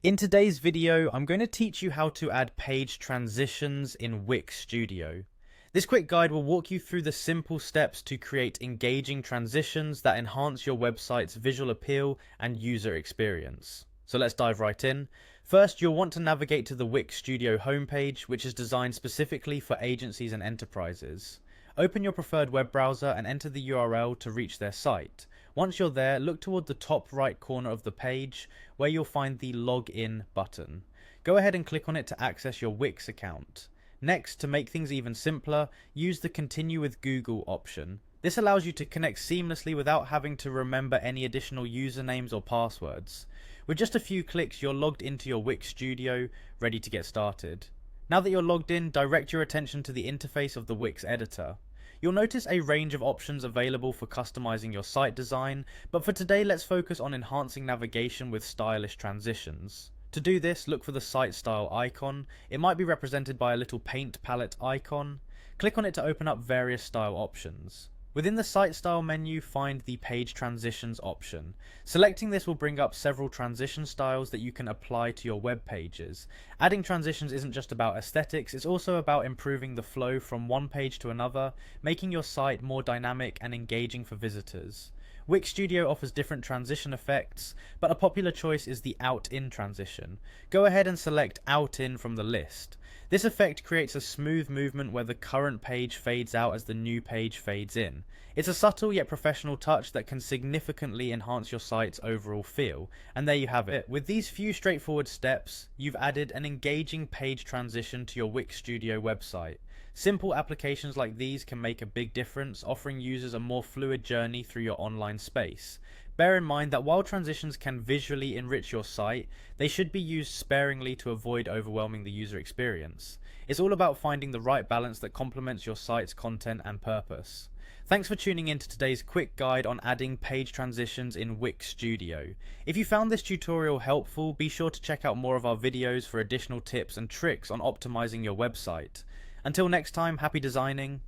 In today's video, I'm going to teach you how to add page transitions in Wix Studio. This quick guide will walk you through the simple steps to create engaging transitions that enhance your website's visual appeal and user experience. So let's dive right in. First, you'll want to navigate to the Wix Studio homepage, which is designed specifically for agencies and enterprises. Open your preferred web browser and enter the URL to reach their site. Once you're there, look toward the top right corner of the page where you'll find the Login button. Go ahead and click on it to access your Wix account. Next, to make things even simpler, use the Continue with Google option. This allows you to connect seamlessly without having to remember any additional usernames or passwords. With just a few clicks, you're logged into your Wix Studio, ready to get started. Now that you're logged in, direct your attention to the interface of the Wix editor. You'll notice a range of options available for customizing your site design, but for today let's focus on enhancing navigation with stylish transitions. To do this, look for the site style icon. It might be represented by a little paint palette icon. Click on it to open up various style options. Within the site style menu, find the page transitions option. Selecting this will bring up several transition styles that you can apply to your web pages. Adding transitions isn't just about aesthetics, it's also about improving the flow from one page to another, making your site more dynamic and engaging for visitors. Wix Studio offers different transition effects, but a popular choice is the out-in transition. Go ahead and select out-in from the list. This effect creates a smooth movement where the current page fades out as the new page fades in. It's a subtle yet professional touch that can significantly enhance your site's overall feel. And there you have it. With these few straightforward steps, you've added an engaging page transition to your Wix Studio website. Simple applications like these can make a big difference, offering users a more fluid journey through your online space. Bear in mind that while transitions can visually enrich your site, they should be used sparingly to avoid overwhelming the user experience. It's all about finding the right balance that complements your site's content and purpose. Thanks for tuning in to today's quick guide on adding page transitions in Wix Studio. If you found this tutorial helpful, be sure to check out more of our videos for additional tips and tricks on optimizing your website. Until next time, happy designing.